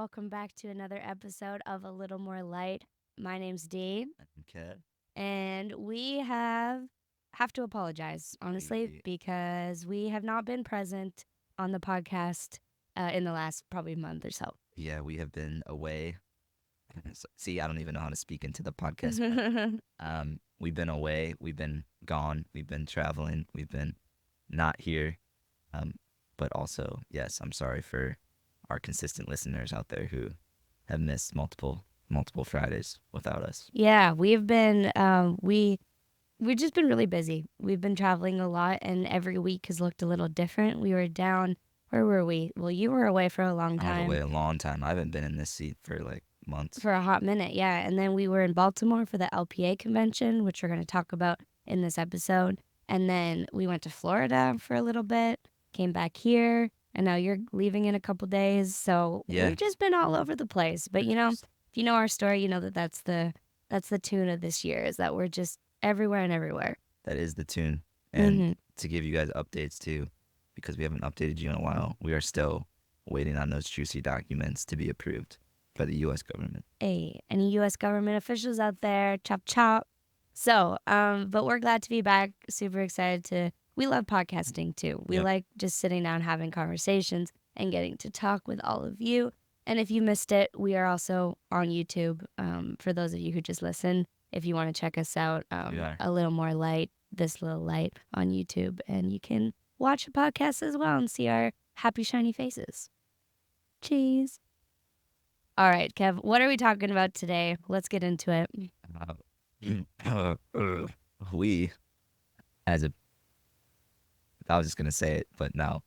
welcome back to another episode of A Little More Light. My name's Dee, I'm Kev. and we have to apologize, honestly, We, because we have not been present on the podcast in the last probably month or so. yeah, we have been away. See, I don't even know how to speak into the podcast. But, we've been away. We've been gone. We've been traveling. We've been not here. Um, but also, yes, I'm sorry for our consistent listeners out there who have missed multiple Fridays without us. Yeah, we've been we've just been really busy. We've been traveling a lot, and every week has looked a little different. We were down. Where were we? Well, you were away for a long I was away time. a long time. I haven't been in this seat for like months. For a hot minute, yeah. And then we were in Baltimore for the LPA convention, which we're going to talk about in this episode. And then we went to Florida for a little bit, came back here, and now you're leaving in a couple days. So Yeah, we've just been all over the place. But if you know our story, you know that that's the tune of this year is that we're just everywhere and everywhere. that is the tune. And Mm-hmm. to give you guys updates too, because we haven't updated you in a while, we are still waiting on those juicy documents to be approved by the U.S. government. Hey, any U.S. government officials out there? Chop chop. So, but we're glad to be back. Super excited to. We love podcasting too. We Yep. like just sitting down, having conversations, and getting to talk with all of you. And if you missed it, we are also on YouTube. For those of you who just listen, if you want to check us out, We are. a little more light, this little light on YouTube, and you can watch the podcast as well and see our happy shiny faces. Cheese. All right, Kev, what are we talking about today? Let's get into it. Uh, we, as a, I was just going to say it, but no.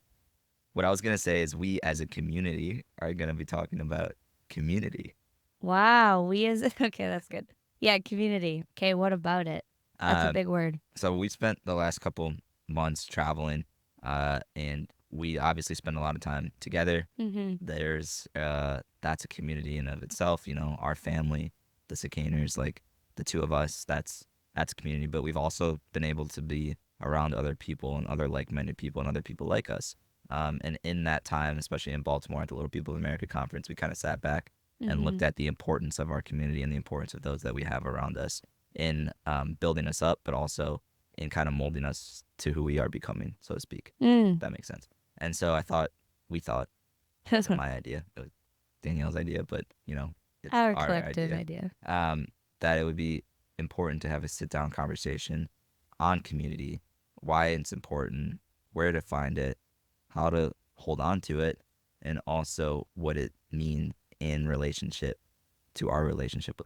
What I was going to say is we as a community are going to be talking about community. Wow, we as okay, that's good. Yeah, community. Okay, what about it? That's a Um, big word. so we spent the last couple months traveling, and we obviously spend a lot of time together. Mm-hmm. There's that's a community in of itself. You know, our family, the Cicaners, like the two of us. That's a community. But we've also been able to be around other people and other like-minded people and other people like us. And in that time, especially in Baltimore at the Little People of America conference, we kind of sat back and Mm-hmm. looked at the importance of our community and the importance of those that we have around us in building us up, but also in kind of molding us to who we are becoming, so to speak. Mm. If that makes sense. And so we thought, it wasn't my idea, it was Danielle's idea, but you know, it's Our our collective idea. idea. That it would be important to have a sit down conversation on community, why it's important, where to find it, how to hold on to it, and also what it means in relationship to our relationship.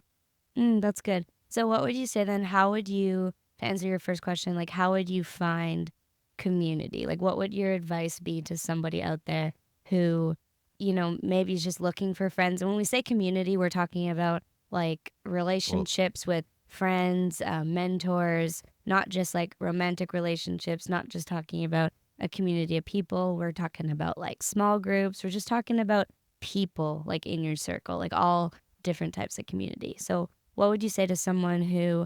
That's good. So, what would you say then? How would you, to answer your first question, like how would you find community? Like, what would your advice be to somebody out there who, maybe is just looking for friends? And when we say community, we're talking about like Well, relationships with friends, mentors, not just like romantic relationships, not just talking about a community of people. We're talking about like small groups. We're just talking about people like in your circle, like all different types of community. So, what would you say to someone who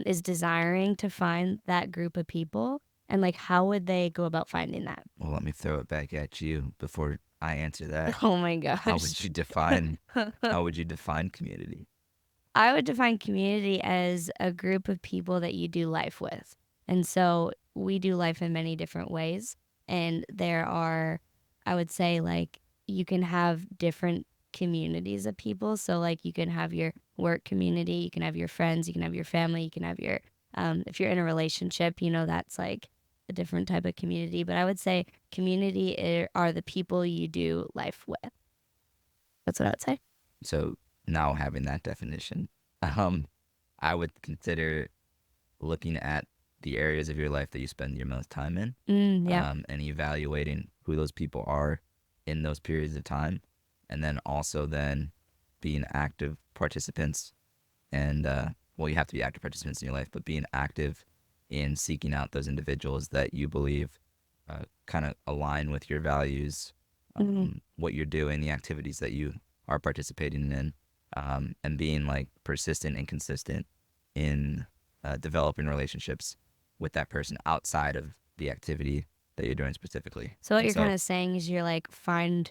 is desiring to find that group of people? And like, how would they go about finding that? well, let me throw it back at you before I answer that. Oh my How would gosh. you define how would you define community? I would define community as a group of people that you do life with. And so we do life in many different ways. And there are, I would say, like, you can have different communities of people. So, like, you can have your work community, you can have your friends, you can have your family, you can have your, if you're in a relationship, that's like a different type of community. But I would say community are the people you do life with. That's what I would say. So now having that definition, um, I would consider looking at the areas of your life that you spend your most time in, Yeah. and evaluating who those people are in those periods of time, and then also then being active participants and well, you have to be active participants in your life, but being active in seeking out those individuals that you believe kind of align with your values, Mm-hmm. what you're doing, the activities that you are participating in, and being like persistent and consistent in developing relationships with that person outside of the activity that you're doing specifically. So what And you're kind so, of saying is you're like find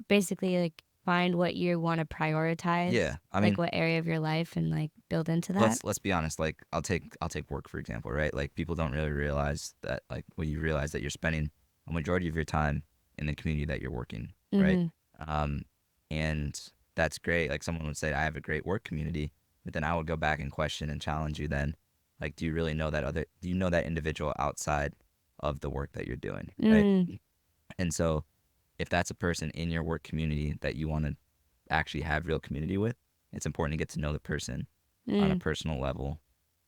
basically like find what you want to prioritize, Yeah, I like mean, what area of your life, and like build into that. let's be honest. Like, I'll take work for example, right? Like, people don't really realize that. Like, when you realize that you're spending a majority of your time in the community that you're working, right? Mm-hmm. Um, and that's great. Like, someone would say, I have a great work community, but then I would go back and question and challenge you. Then, like, do you really know that other? Do you know that individual outside of the work that you're doing, right? Mm, And so, if that's a person in your work community that you want to actually have real community with, it's important to get to know the person on a mm. personal level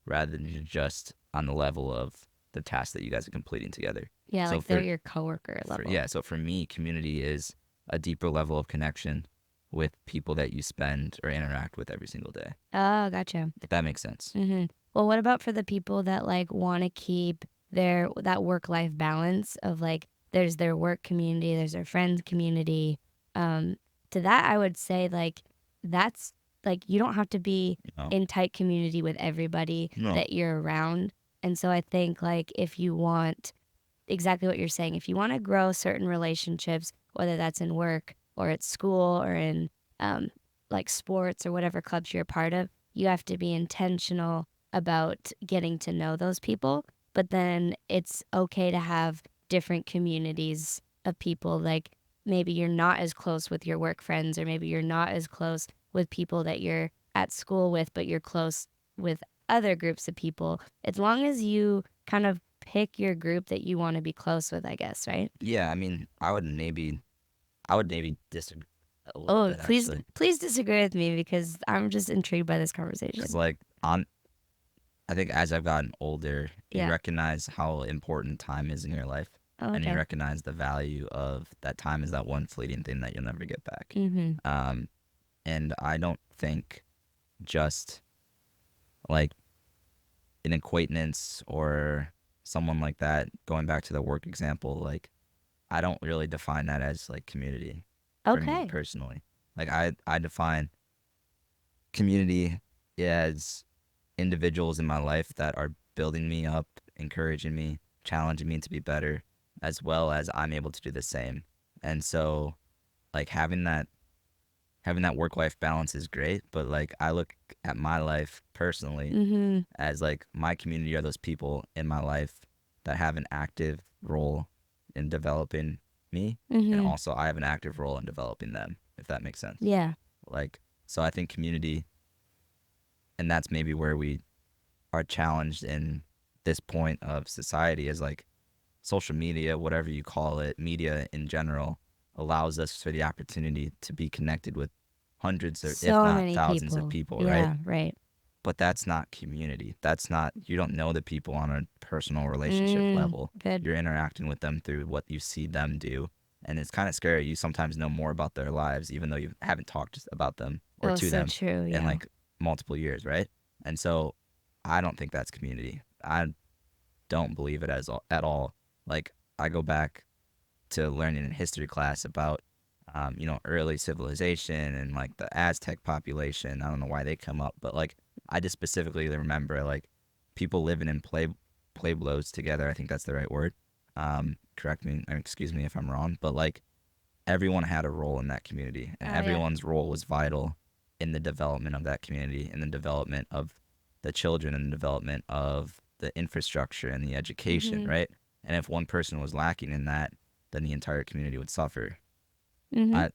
rather than just on the level of the task that you guys are completing together. Yeah, So like they're your coworker level. so for me, community is a deeper level of connection with people that you spend or interact with every single day. Oh, gotcha. If that makes sense. Mm-hmm. Well, what about for the people that like want to keep their that work life balance of like there's their work community, there's their friends community. Um, to that I would say like that's like you don't have to be No. in tight community with everybody No. that you're around. And so I think like if you want exactly what you're saying, if you want to grow certain relationships, whether that's in work or at school or in um, like sports or whatever clubs you're a part of, you have to be intentional about getting to know those people. But then it's okay to have different communities of people. Like maybe you're not as close with your work friends, or maybe you're not as close with people that you're at school with, but you're close with other groups of people. As long as you kind of pick your group that you want to be close with, I guess, right? Yeah, I mean, I would maybe disagree a little Oh, bit please, actually, please disagree with me because I'm just intrigued by this because conversation. like on I think as I've gotten older, you Yeah. recognize how important time is in your life, Oh, and you okay. recognize the value of that time is that one fleeting thing that you'll never get back. Mm-hmm. Um, and I don't think just like an acquaintance or someone like that, going back to the work example, like I don't really define that as like community for me Okay. personally. Like I define community as individuals in my life that are building me up, encouraging me, challenging me to be better, as well as I'm able to do the same. And so, like having that work life balance is great, but like I look at my life personally Mm-hmm. as like my community are those people in my life that have an active role in developing me, and Mm-hmm. also I have an active role in developing them, if that makes sense. Yeah. Like, so I think community, and that's maybe where we are challenged in this point of society, is like social media, whatever you call it, media in general, allows us for the opportunity to be connected with hundreds or if So not many thousands of people. people, right? Yeah, right. But that's not community. That's not, you don't know the people on a personal relationship Mm, level. good. You're interacting with them through what you see them do. And it's kind of scary. You sometimes know more about their lives, even though you haven't talked about them or Oh, to so them true. in Yeah. like multiple years, right? And so I don't think that's community. I don't believe it at all. Like, I go back to learning in history class about early civilization and like the Aztec population. I don't know why they come up, but like I just specifically remember like people living in pueblos together. I think that's the right word. Correct me, or excuse me if I'm wrong, but like everyone had a role in that community, and Oh, yeah. everyone's role was vital in the development of that community, in the development of the children, and the development of the infrastructure and the education, Mm-hmm. right? And if one person was lacking in that, then the entire community would suffer. Mm-hmm. I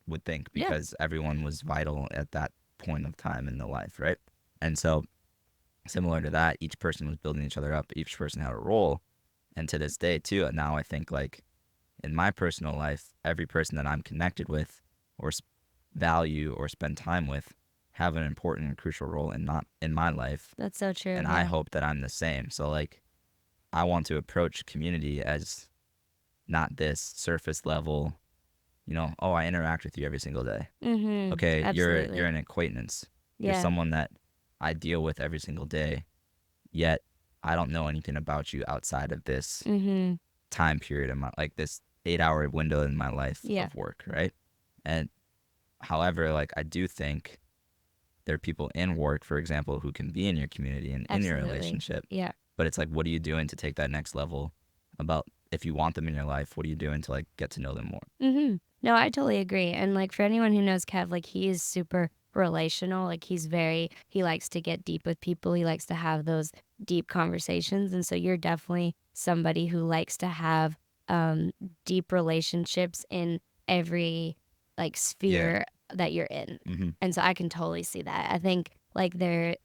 would think, Yeah. because everyone was vital at that point of time in the life, right? And so, similar to that, each person was building each other up. Each person had a role, and to this day too. Now I think like in my personal life, every person that I'm connected with or value or spend time with have an important and crucial role in my life, That's so true. and I Yeah. hope that I'm the same. So like I want to approach community as not this surface level, oh, I interact with you every single day. Mm-hmm. Okay, you're Absolutely. an acquaintance. You're Yeah. someone that I deal with every single day, yet I don't know anything about you outside of this Mm-hmm. time period in my, like, this 8-hour window in my life Yeah. of work, right? And however, like, I do think there are people in work, for example, who can be in your community and in your Absolutely. relationship, Yeah. but it's like, what are you doing to take that next level about if you want them in your life, what are you doing to like get to know them more? No, I totally agree. And like for anyone who knows Kev, like he is super relational. Like he likes to get deep with people. He likes to have those deep conversations. And so you're definitely somebody who likes to have um deep relationships in every like Yeah. sphere that you're in. Mm-hmm. And so I can totally see that. I think like there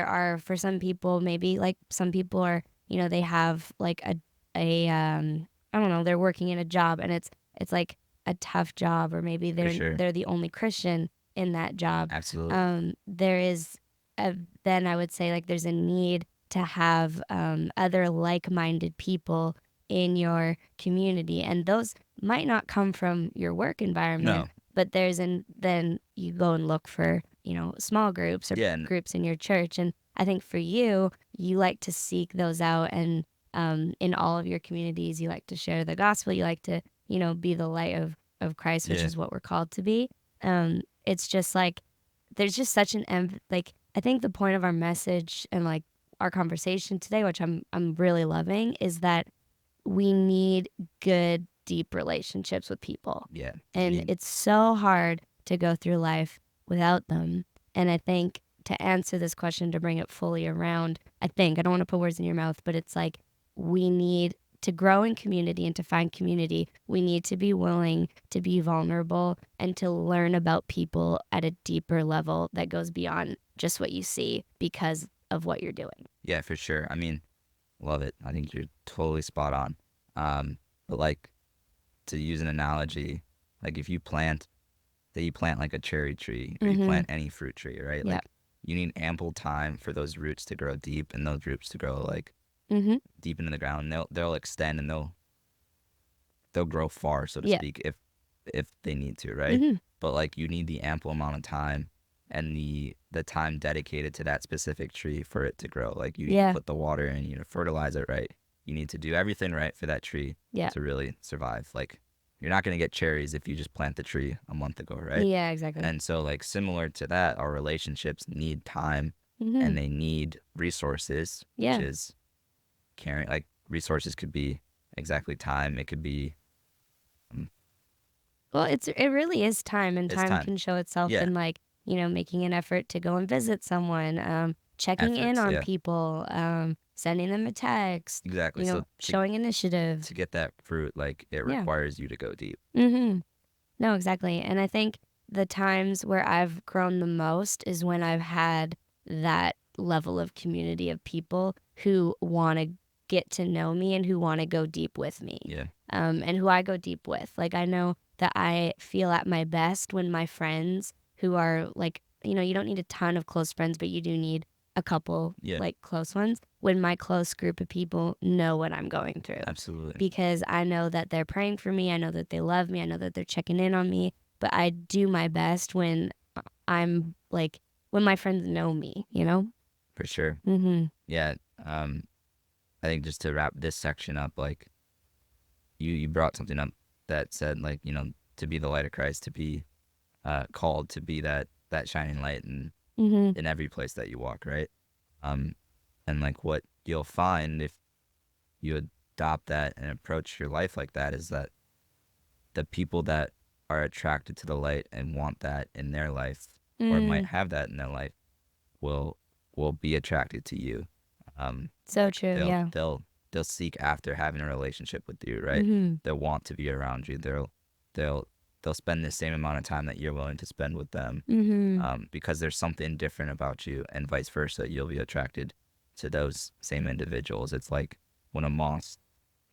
are for some people maybe like some people are, they have like a I don't know, they're working in a job and it's like a tough job, or maybe For they're sure. they're the only Christian in that job. Absolutely. There is a, then I would say like there's a need to have other like-minded people in your community, and those might not come from your work environment, No. but then you go and look for small groups or Yeah. And groups in your church, and I think for you, you like to seek those out, and in all of your communities, you like to share the gospel. You like to, be the light of Christ, which yeah. is what we're called to be. It's just like there's just such like I think the point of our message and like our conversation today, which I'm really loving, is that we need good, deep relationships with people. Yeah. You And need. it's so hard to go through life without them. And I think to answer this question, to bring it fully around, I don't want to put words in your mouth, but it's like we need to grow in community and to find community. We need to be willing to be vulnerable and to learn about people at a deeper level that goes beyond just what you see because of what you're doing. Yeah, for sure. I mean, love it. I think you're totally spot on. But like to use an analogy, like if you plant, say you plant like a cherry tree or you Mm-hmm. plant any fruit tree, right? Yep. Like you need ample time for those roots to grow deep and those roots to grow like Mm-hmm. deep into the ground. And they'll extend and they'll grow far, so to Yeah. speak, if they need to, right? Mm-hmm. But like you need the ample amount of time and the time dedicated to that specific tree for it to grow. Like you need to Yeah. put the water in, you need to fertilize it right. You need to do everything right for that tree Yeah. to really survive. Like you're not going to get cherries if you just plant the tree a month ago, right? Yeah, exactly. And so like similar to that, our relationships need time Mm-hmm. and they need resources, which Yeah. is caring. Like resources could be exactly time. It could be Well, it really is time, and it's time time. can show itself Yeah, in like, making an effort to go and visit someone, checking in efforts. on Yeah, people, sending them a text, exactly. So showing initiative. to get that fruit, like it Yeah. requires you to go deep. Mm-hmm. No, exactly. And I think the times where I've grown the most is when I've had that level of community of people who want to get to know me and who want to go deep with me. Yeah, And who I go deep with. Like, I know that I feel at my best when my friends who are like, you don't need a ton of close friends, but you do need a couple yeah, like close ones. When my close group of people know what I'm going through, absolutely, because I know that they're praying for me. I know that they love me. I know that they're checking in on me. But I do my best when I'm like, when my friends know me, you know? for sure. Mm-hmm. Yeah, I think just to wrap this section up, like you brought something up that said like to be the light of Christ, to be called to be that shining light Mm-hmm. in every place that you walk, right? Um, and like what you'll find if you adopt that and approach your life like that is that the people that are attracted to the light and want that in their life or might Mm. have that in their life will will be attracted to you. Um, So true. they'll Yeah. they'll they'll seek after having a relationship with you, right? Mm-hmm. They'll want to be around you. They'll they'll spend the same amount of time that you're willing to spend with them, Mm-hmm. because there's something different about you, and vice versa. You'll be attracted to those same individuals. It's like when a moth,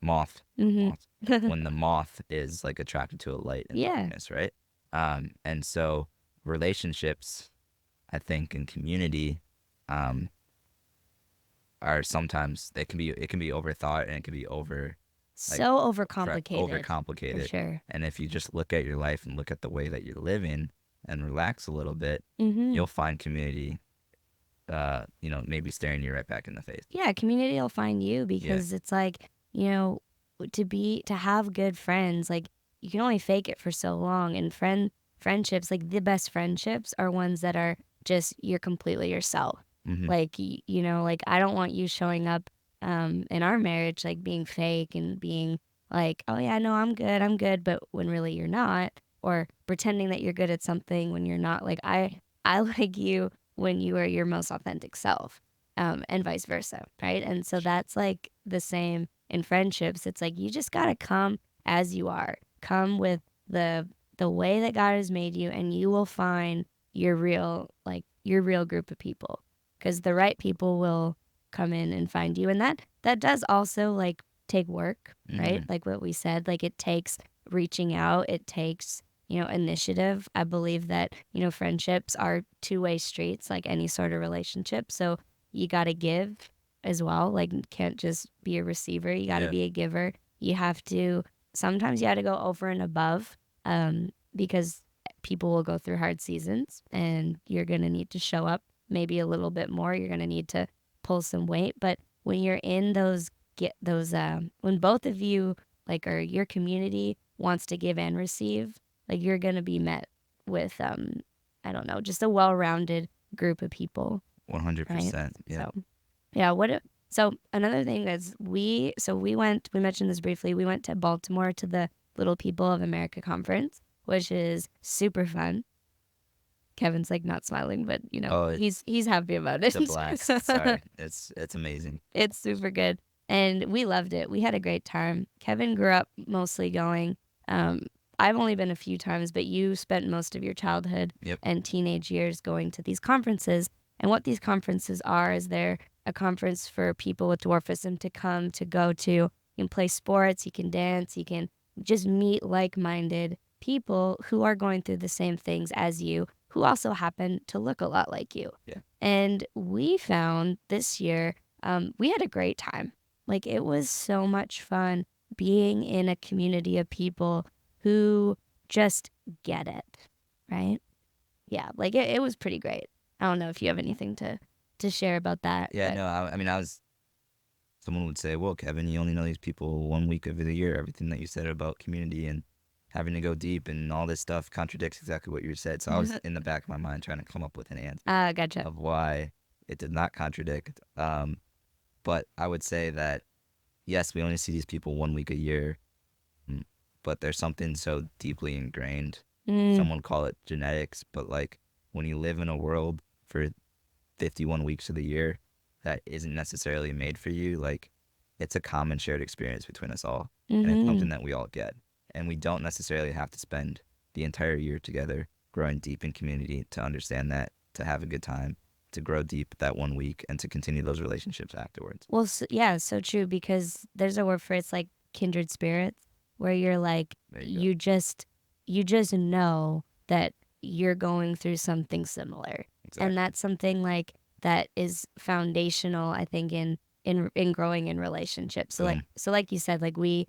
moth, Mm-hmm. when the moth is like attracted to a light in Yeah. darkness, right? And so relationships, I think, in community, um, are sometimes it can be overthought and it can be like So overcomplicated, for overcomplicated. sure. And if you just look at your life and look at the way that you're living and relax a little bit, Mm-hmm. you'll find community. Maybe staring you right back in the face. Yeah, community will find you Yeah, because it's like, to have good friends, like you can only fake it for so long. And friendships, like the best friendships are ones that are just you're completely yourself. hmm Like like I don't want you showing up in our marriage like being fake and being like, oh yeah, no, I'm good, but when really you're not, or pretending that you're good at something when you're not. Like I like you when you are your most authentic self, and vice versa, right? And so that's like the same in friendships. It's like you just gotta come as you are, come with the the way that God has made you, and you will find your real group of people, because the right people will come in and find you, and that does also like take work, right? Hmm. Like what we said, like it takes reaching out, it takes initiative. I believe that friendships are two-way streets, like any sort of relationship. So you got to give as well. Like you can't just be a receiver, you got to Yeah. be a giver. You have to Sometimes you got to go over and above, because people will go through hard seasons, and you're going to need to show up maybe a little bit more. You're going to need to pull some weight. But when you're in those, get those, when both of you, like, or your community wants to give and receive, like, you're going to be met with, I don't know, just a well rounded group of people, right? 100%. Yeah. So, yeah, so another thing is we mentioned this briefly. We went to Baltimore to the Little People of America conference, which is super fun. Kevin's like not smiling, but Oh, he's happy about it. it's a blast. Sorry. It's amazing. It's super good. And we loved it. We had a great time. Kevin grew up mostly going. Um, I've only been a few times, but you spent most of your childhood Yep. and teenage years going to these conferences. And what these conferences are is they're a conference for people with dwarfism to come to go to. You can play sports, you can dance, you can just meet like minded people who are going through the same things as you, who also happen to look a lot like you. Yeah. And we found this year, we had a great time. Like it was so much fun being in a community of people who just get it, right? Yeah, like it was pretty great. I don't know if you have anything to share about that, Yeah. but No, I mean, someone would say, well, Kevin, you only know these people 1 week of the year. Everything that you said about community and having to go deep and all this stuff contradicts exactly what you said. So I was in the back of my mind trying to come up with an answer gotcha. of why it did not contradict. But I would say that, yes, we only see these people 1 week a year, mm, but there's something so deeply ingrained. Mm, Someone call it genetics, but like when you live in a world for 51 weeks of the year that isn't necessarily made for you, like it's a common shared experience between us all. And it's mm-hmm. something that we all get. And we don't necessarily have to spend the entire year together growing deep in community to understand that, to have a good time, to grow deep that 1 week, and to continue those relationships afterwards. Well, yeah, so true, because there's a word for it's like kindred spirits, where you're like There you go. you just know that you're going through something similar. And Exactly. that's something like that is foundational, I think, in growing in relationships. Boom. So like you said, like we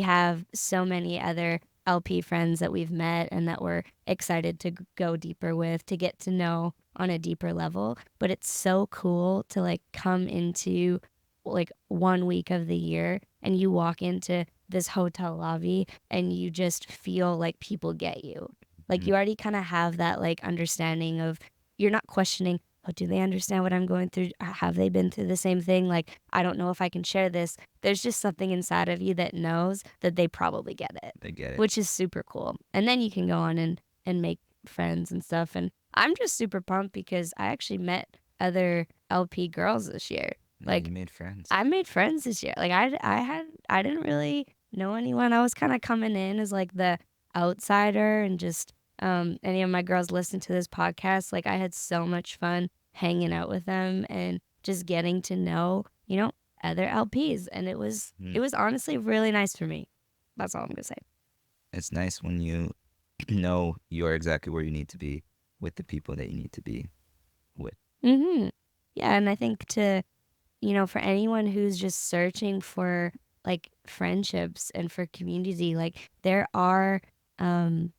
have so many other LP friends that we've met and that we're excited to go deeper with, to get to know on a deeper level. But it's so cool to like come into like 1 week of the year and you walk into this hotel lobby and you just feel like people get you. Like Mhm. you already kind of have that like understanding of, you're not questioning, oh, do they understand what I'm going through? Have they been through the same thing? Like, I don't know if I can share this. There's just something inside of you that knows that they probably get it, They get it. which is super cool. And then you can go on and make friends and stuff. And I'm just super pumped because I actually met other LP girls this year. Yeah, you Like, made friends. I made friends this year. Like I didn't really know anyone. I was kind of coming in as like the outsider, and just any of my girls listen to this podcast. Like I had so much fun hanging out with them and just getting to know, other LPs, and it was Mm. it was honestly really nice for me. That's all I'm gonna say. It's nice when you know you're exactly where you need to be with the people that you need to be with. Mhm. Yeah, and I think for anyone who's just searching for like friendships and for community, like there are, um,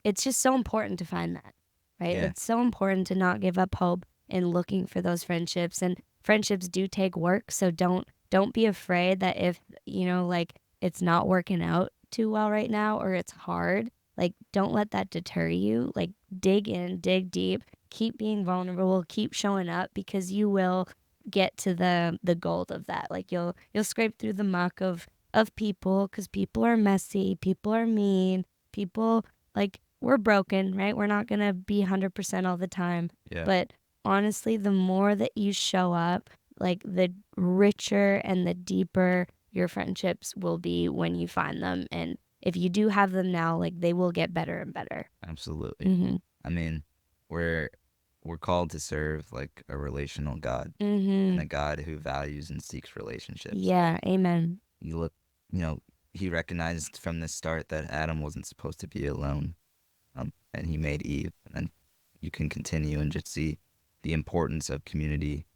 it's just so important to find that, right? Yeah. It's so important to not give up hope in looking for those friendships. And friendships do take work, so don't be afraid that if, like it's not working out too well right now, or it's hard, like don't let that deter you. Like dig in, dig deep, keep being vulnerable, keep showing up, because you will get to the gold of that. Like you'll scrape through the muck of people, because people are messy, people are mean, people, like, we're broken, right? We're not gonna be 100% all the time. Yeah. But honestly, the more that you show up, like, the richer and the deeper your friendships will be when you find them. And if you do have them now, like, they will get better and better. Absolutely. Mm-hmm. I mean, we're we're called to serve like a relational God and Mm-hmm. a God who values and seeks relationships. Yeah, amen. You look, you know, he recognized from the start that Adam wasn't supposed to be alone, and he made Eve. And then you can continue and just see the importance of community.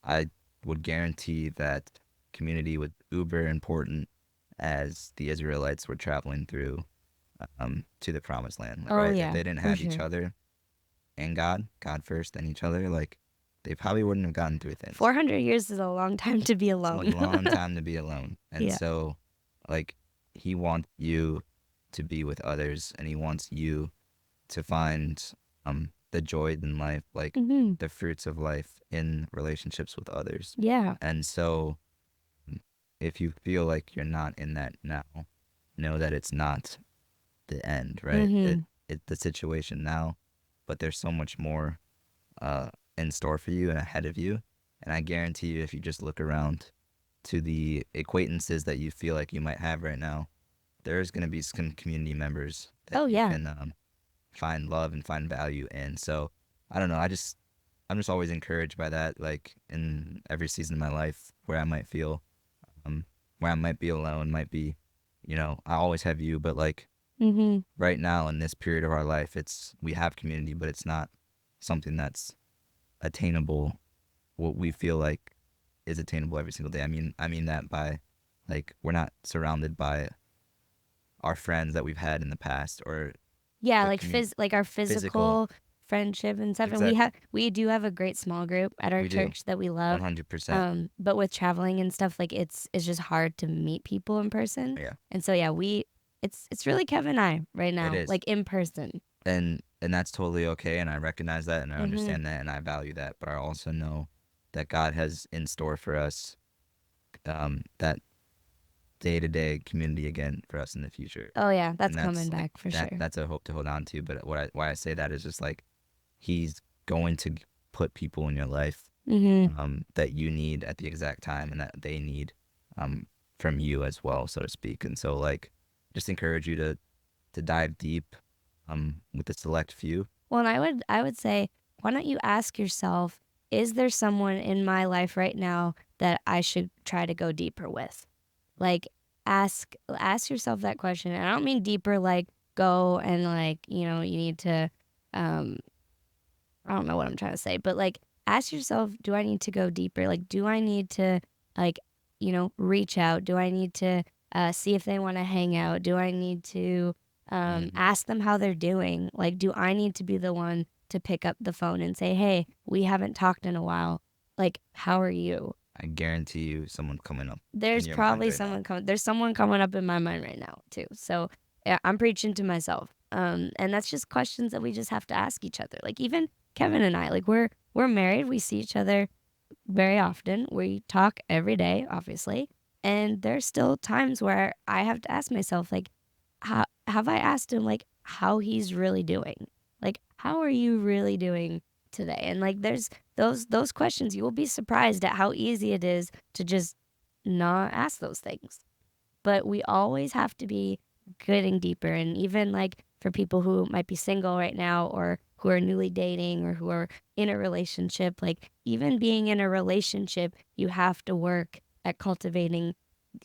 I would guarantee that community was uber important as the Israelites were traveling through to the promised land, Oh, right? If yeah, they didn't for have each sure. other and God first, then each other, like they probably wouldn't have gotten through things. 400 years is a long time to be It's a alone. long time to be alone. And Yeah. so, like, he wants you to be with others and he wants you to find the joy in life, like Mm-hmm. the fruits of life in relationships with others. Yeah. And so, if you feel like you're not in that now, know that it's not the end, right? Mm-hmm. It's the situation now, but there's so much more in store for you and ahead of you. And I guarantee you, if you just look around to the acquaintances that you feel like you might have right now, there's going to be some community members that Oh, you yeah. can find love and find value in. So I don't know. I'm just always encouraged by that. Like in every season of my life where I might feel, um, where I might be alone, might be, I always have you, but like Mm-hmm. right now in this period of our life, we have community, but it's not something that's attainable. What we feel like is attainable every single day. I mean that by like we're not surrounded by our friends that we've had in the past or Yeah, the like like our physical. physical friendship and stuff. And Exactly. we do have a great small group at our We do. church that we love. 100%. But with traveling and stuff, like, it's just hard to meet people in person. Yeah. And so yeah, it's really Kevin and I right It now, is. like, in person. And that's totally okay, and I recognize that and I Mm-hmm. understand that and I value that, but I also know that God has in store for us that day-to-day community again for us in the future. Oh yeah, that's And coming that's like back for sure. that's a hope to hold on to, but why I say that is just like he's going to put people in your life Mm-hmm. that you need at the exact time and that they need um, from you as well, so to speak. And so, like, just encourage you to dive deep with a select few. Well, and I would say, why don't you ask yourself, is there someone in my life right now that I should try to go deeper with? Like, ask yourself that question. And I don't mean deeper like go and, like, you need to um I don't know what I'm trying to say, but, like, ask yourself, do I need to go deeper? Like, do I need to, like, reach out? Do I need to see if they want to hang out? Do I need to Hmm. ask them how they're doing? Like, do I need to be the one to pick up the phone and say, hey, we haven't talked in a while. Like, how are you? I guarantee you, someone coming up in There's your mind probably right now. someone coming. There's someone coming up in my mind right now too. So yeah, I'm preaching to myself. And that's just questions that we just have to ask each other. Like, even Kevin and I, like, we're married. We see each other very often. We talk every day, obviously. And there's still times where I have to ask myself, like, how have I asked him, like, how he's really doing? Like, how are you really doing today? And, like, there's those questions. You will be surprised at how easy it is to just not ask those things. But we always have to be getting deeper. And even, like, for people who might be single right now, or who are newly dating, or who are in a relationship, like, even being in a relationship, you have to work at cultivating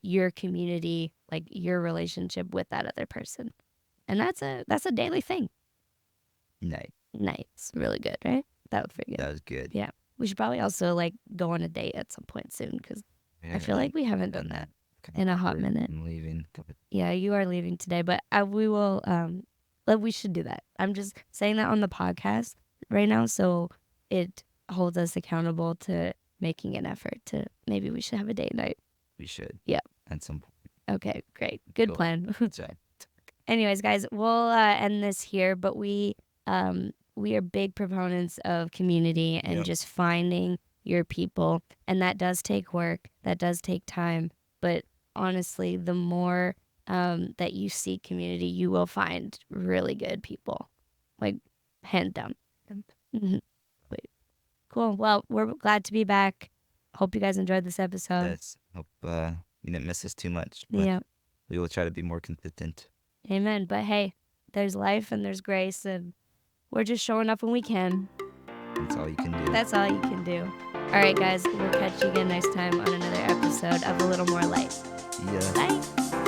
your community, like, your relationship with that other person. And that's a daily thing. Nice. Nice. Really good, right? That was pretty good. That was good. Yeah. We should probably also, like, go on a date at some point soon, because I Yeah, feel like we haven't done done that that. Okay. in a hot minute. I'm leaving. Yeah, you are leaving today, but we will like, we should do that. I'm just saying that on the podcast right now, so it holds us accountable to making an effort to, maybe we should have a date night. We should Yeah. at some point. Okay, great. Good Cool. plan. That's right. Anyways, guys, we'll end this here, but we are big proponents of community and Yep. just finding your people, and that does take work, that does take time, but honestly, the more that you seek community, you will find really good people, like hand down. Mhm. Wait, cool. Well, we're glad to be back. Hope you guys enjoyed this episode. Yes. Hope you didn't miss us too much, but Yeah, we will try to be more consistent. amen. But hey, there's life and there's grace, and we're just showing up when we can. That's all you can do. That's all you can do. All right, guys, we'll catch you again next time on another episode of A Little More Light. See ya. Bye.